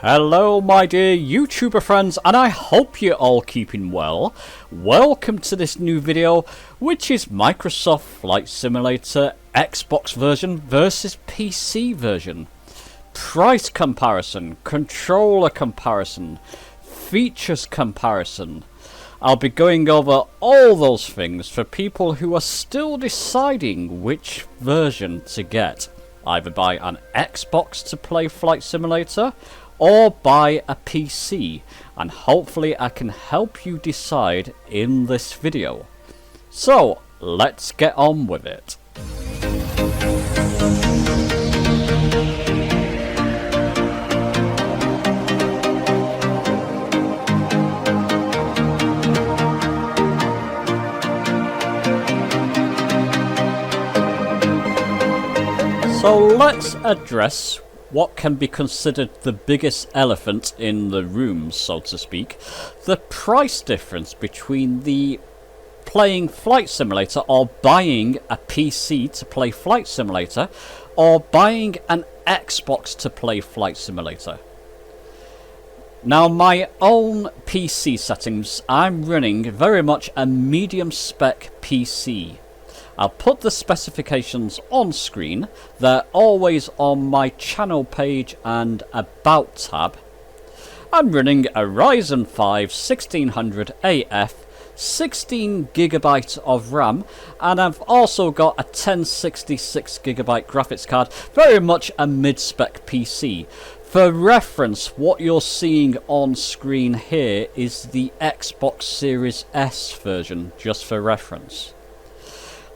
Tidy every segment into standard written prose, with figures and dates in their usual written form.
Hello my dear YouTuber friends, and I hope you're all keeping well. Welcome to this new video, which is Microsoft Flight Simulator Xbox version versus PC version. Price comparison, controller comparison, features comparison. I'll be going over all those things for people who are still deciding which version to get. Either buy an Xbox to play Flight Simulator, or buy a PC, and hopefully I can help you decide in this video. So let's get on with it. So let's address what can be considered the biggest elephant in the room, so to speak. The price difference between the playing Flight Simulator or buying a PC to play Flight Simulator or buying an Xbox to play Flight Simulator. Now my own PC settings, I'm running very much a medium spec PC. I'll put the specifications on screen. They're always on my channel page and About tab. I'm running a Ryzen 5 1600 AF, 16GB of RAM, and I've also got a 1066GB graphics card, very much a mid-spec PC. For reference, what you're seeing on screen here is the Xbox Series S version, just for reference.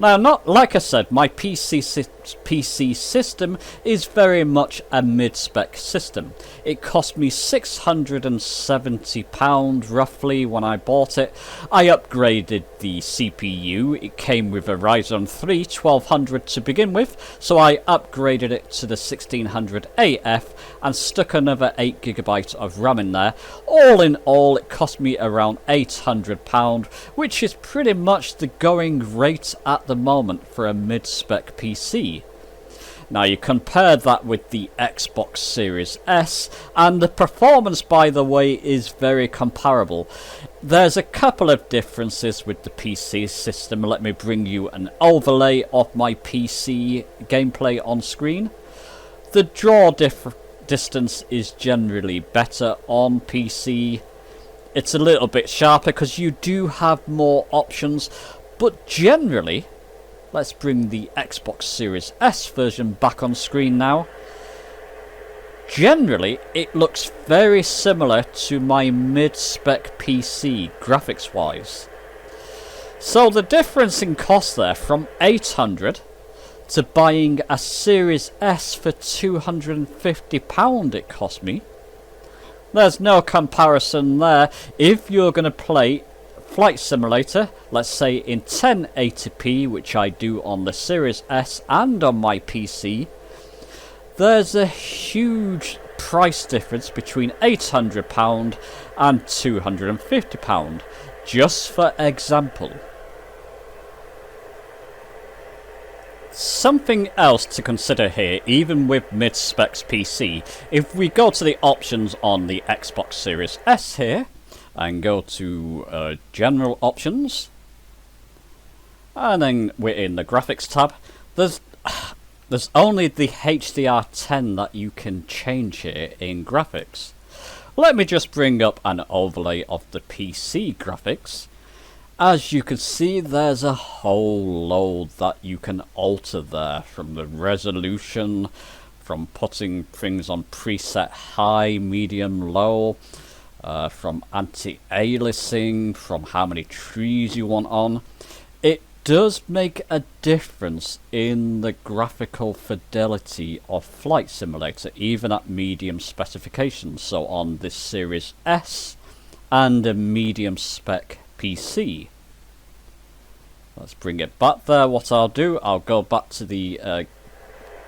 Now, not like I said, my PC system is very much a mid-spec system. It cost me £670 roughly when I bought it. I upgraded the CPU. It came with a Ryzen 3 1200 to begin with, so I upgraded it to the 1600 AF and stuck another 8GB of RAM in there. All in all, it cost me around £800, which is pretty much the going rate at the moment for a mid-spec PC. Now you compare that with the Xbox Series S, and the performance, by the way, is very comparable. There's a couple of differences with the PC system. Let me bring you an overlay of my PC gameplay on screen. The draw distance is generally better on PC. It's a little bit sharper because you do have more options, but generally, let's bring the Xbox Series S version back on screen now. Generally, it looks very similar to my mid-spec PC, graphics-wise. So the difference in cost there, from £800 to buying a Series S for £250 it cost me. There's no comparison there. If you're going to play Flight Simulator, let's say in 1080p, which I do on the Series S and on my PC, there's a huge price difference between £800 and £250, just for example. Something else to consider here, even with mid-specs PC, if we go to the options on the Xbox Series S here, and go to general options, and then we're in the graphics tab. There's only the HDR10 that you can change here in graphics. Let me just bring up an overlay of the PC graphics. As you can see, there's a whole load that you can alter there, from the resolution, from putting things on preset high, medium, low, from anti-aliasing, from how many trees you want on. It does make a difference in the graphical fidelity of Flight Simulator, even at medium specifications. So on this Series S and a medium spec PC. Let's bring it back there. What I'll do, I'll go back to the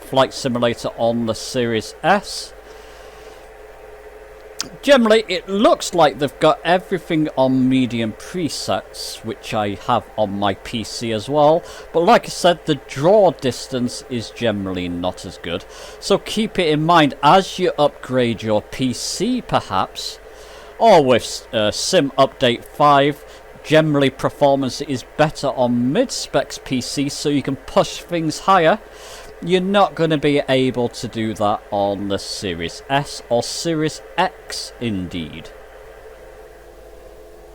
Flight Simulator on the Series S. Generally, it looks like they've got everything on medium presets, which I have on my PC as well. But like I said, the draw distance is generally not as good. So keep it in mind as you upgrade your PC perhaps, or with Sim Update 5, generally performance is better on mid-specs PC, so you can push things higher. You're not going to be able to do that on the Series S or Series X indeed.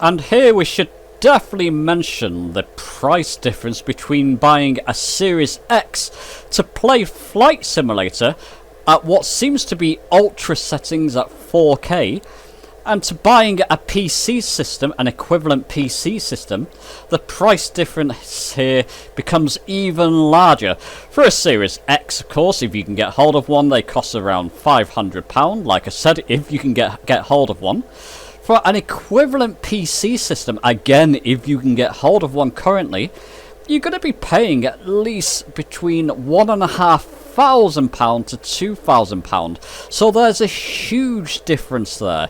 And here we should definitely mention the price difference between buying a Series X to play Flight Simulator at what seems to be ultra settings at 4K, and to buying a PC system, an equivalent PC system. The price difference here becomes even larger. For a Series X, of course, if you can get hold of one, they cost around £500, like I said, if you can get hold of one. For an equivalent PC system, again, if you can get hold of one currently, you're going to be paying at least between £1,500 to £2,000. So there's a huge difference there.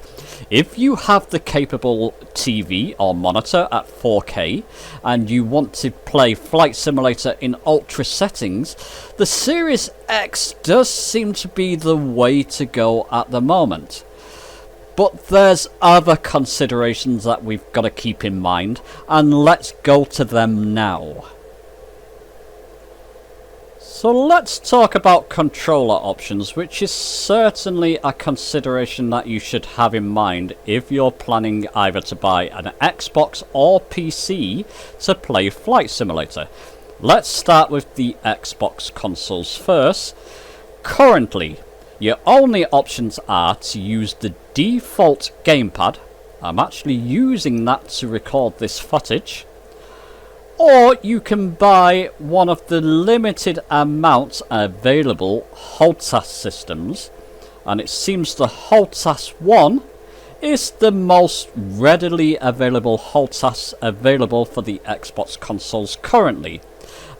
If you have the capable TV or monitor at 4K and you want to play Flight Simulator in ultra settings, the Series X does seem to be the way to go at the moment. But there's other considerations that we've got to keep in mind, and let's go to them now. So let's talk about controller options, which is certainly a consideration that you should have in mind if you're planning either to buy an Xbox or PC to play Flight Simulator. Let's start with the Xbox consoles first. Currently, your only options are to use the default gamepad. I'm actually using that to record this footage. Or you can buy one of the limited amounts available HOTAS systems, and it seems the HOTAS 1 is the most readily available HOTAS available for the Xbox consoles currently.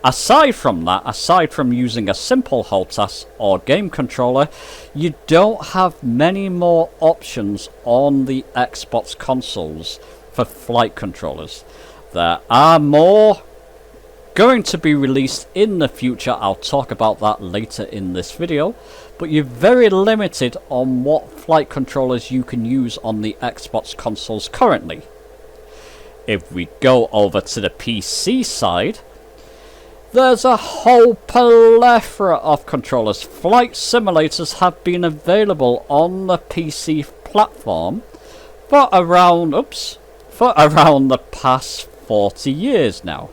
Aside from that, aside from using a simple HOTAS or game controller, you don't have many more options on the Xbox consoles for flight controllers. There are more going to be released in the future. I'll talk about that later in this video, but you're very limited on what flight controllers you can use on the Xbox consoles currently. If we go over to the PC side, there's a whole plethora of controllers. Flight simulators have been available on the PC platform for around the past 40 years now.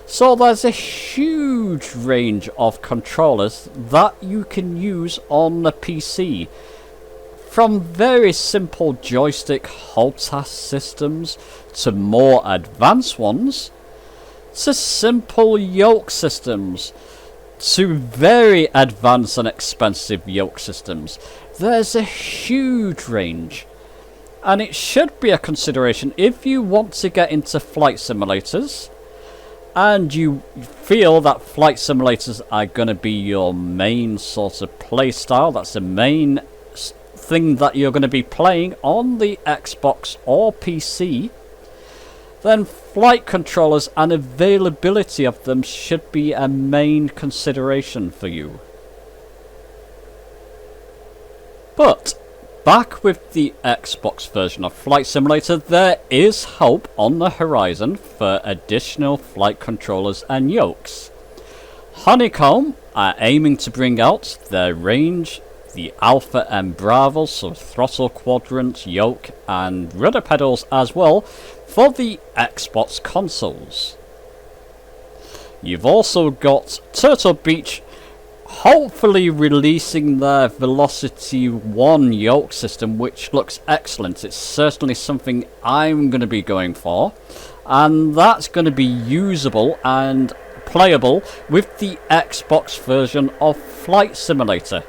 So there's a huge range of controllers that you can use on the PC, from very simple joystick HOTAS systems to more advanced ones, to simple yoke systems, to very advanced and expensive yoke systems. There's a huge range. And it should be a consideration if you want to get into flight simulators and you feel that flight simulators are going to be your main sort of play style. That's the main thing that you're going to be playing on the Xbox or PC. Then flight controllers and availability of them should be a main consideration for you. But back with the Xbox version of Flight Simulator, there is hope on the horizon for additional flight controllers and yokes. Honeycomb are aiming to bring out their range, the Alpha and Bravo, so throttle quadrant, yoke and rudder pedals as well, for the Xbox consoles. You've also got Turtle Beach hopefully releasing their Velocity 1 yoke system, which looks excellent. It's certainly something I'm going to be going for, and that's going to be usable and playable with the Xbox version of Flight Simulator.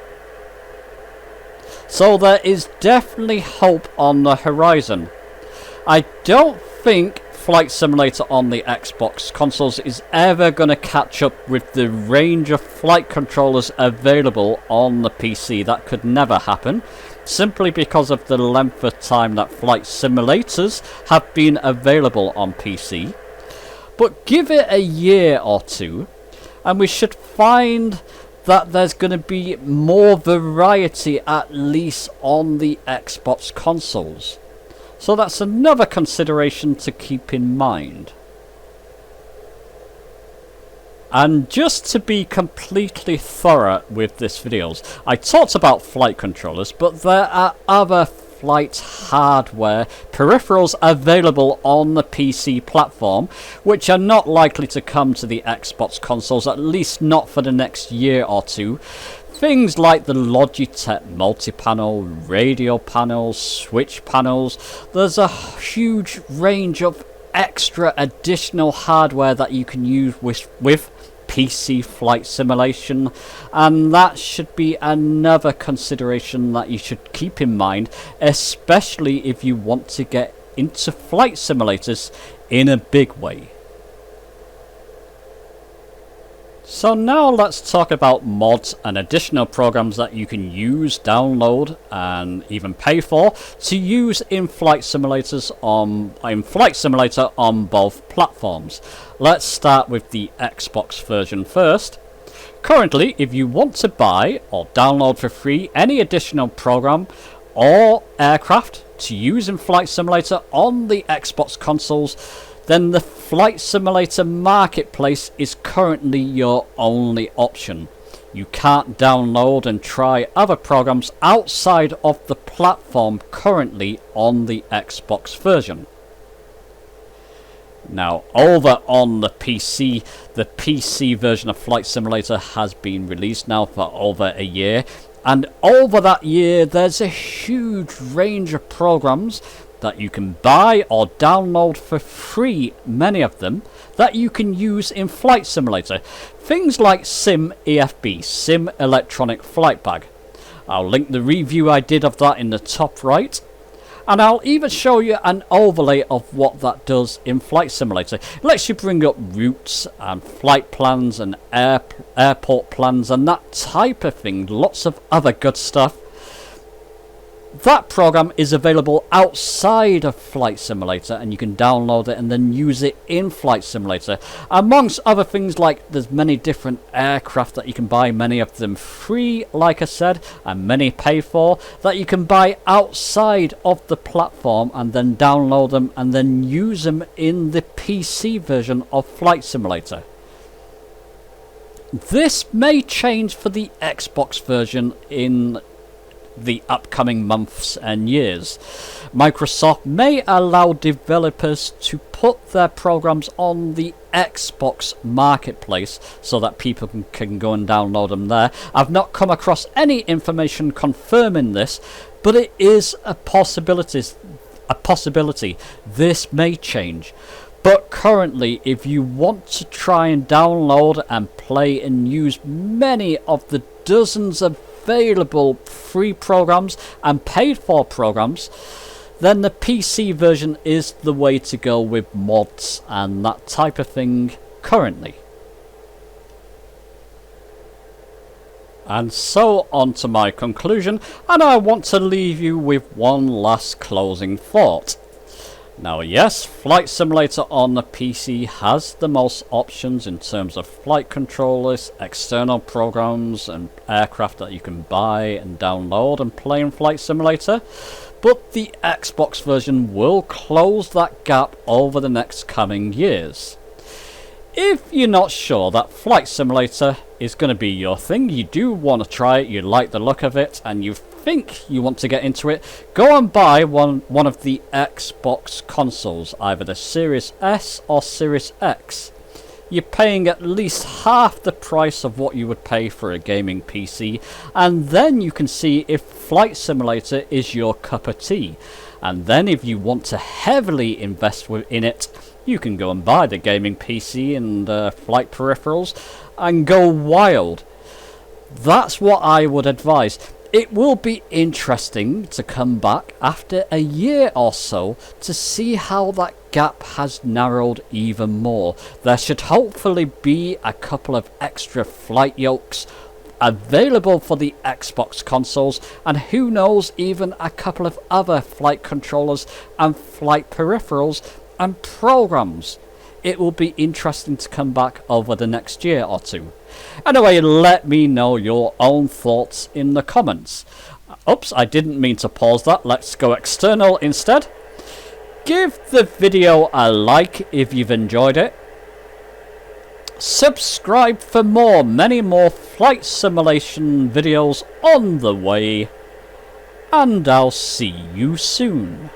So there is definitely hope on the horizon. I don't think Flight Simulator on the Xbox consoles is ever going to catch up with the range of flight controllers available on the PC. That could never happen. simply because of the length of time that flight simulators have been available on PC. But give it a year or two, and we should find that there's going to be more variety, at least on the Xbox consoles. So that's another consideration to keep in mind. And just to be completely thorough with this videos, I talked about flight controllers, but there are other flight hardware peripherals available on the PC platform, which are not likely to come to the Xbox consoles, at least not for the next year or two. Things like the Logitech multi-panel, radio panels, switch panels. There's a huge range of extra additional hardware that you can use with PC flight simulation, and that should be another consideration that you should keep in mind, especially if you want to get into flight simulators in a big way. So now let's talk about mods and additional programs that you can use, download, and even pay for to use in Flight Simulator on both platforms. Let's start with the Xbox version first. Currently, if you want to buy or download for free any additional program or aircraft to use in Flight Simulator on the Xbox consoles, then the Flight Simulator Marketplace is currently your only option. You can't download and try other programs outside of the platform currently on the Xbox version. Now, over on the PC version of Flight Simulator has been released now for over a year, and over that year there's a huge range of programs that you can buy or download for free, many of them, that you can use in Flight Simulator. Things like Sim EFB, Sim Electronic Flight Bag. I'll link the review I did of that in the top right. And I'll even show you an overlay of what that does in Flight Simulator. It lets you bring up routes and flight plans and airport plans and that type of thing. Lots of other good stuff. That program is available outside of Flight Simulator, and you can download it and then use it in Flight Simulator. Amongst other things, like there's many different aircraft that you can buy, many of them free, like I said, and many pay for, that you can buy outside of the platform and then download them and then use them in the PC version of Flight Simulator. This may change for the Xbox version in the upcoming months and years. Microsoft may allow developers to put their programs on the Xbox Marketplace so that people can go and download them there. I've not come across any information confirming this, but it is a possibility. This may change. But currently, if you want to try and download and play and use many of the dozens of available free programs and paid for programs, then the PC version is the way to go with mods and that type of thing currently. And so on to my conclusion, and I want to leave you with one last closing thought. Now yes, Flight Simulator on the PC has the most options in terms of flight controllers, external programs and aircraft that you can buy and download and play in Flight Simulator, but the Xbox version will close that gap over the next coming years. If you're not sure that Flight Simulator is going to be your thing, you do want to try it, you like the look of it, and you think you want to get into it, go and buy one of the Xbox consoles, either the Series S or Series X. You're paying at least half the price of what you would pay for a gaming PC, and then you can see if Flight Simulator is your cup of tea. And then if you want to heavily invest in it, you can go and buy the gaming PC and flight peripherals and go wild. That's what I would advise. It will be interesting to come back after a year or so to see how that gap has narrowed even more. There should hopefully be a couple of extra flight yokes available for the Xbox consoles, and who knows, even a couple of other flight controllers and flight peripherals and programs. It will be interesting to come back over the next year or two. Anyway, let me know your own thoughts in the comments. Oops, I didn't mean to pause that. Let's go external instead. Give the video a like if you've enjoyed it. Subscribe for more, many more flight simulation videos on the way. And I'll see you soon.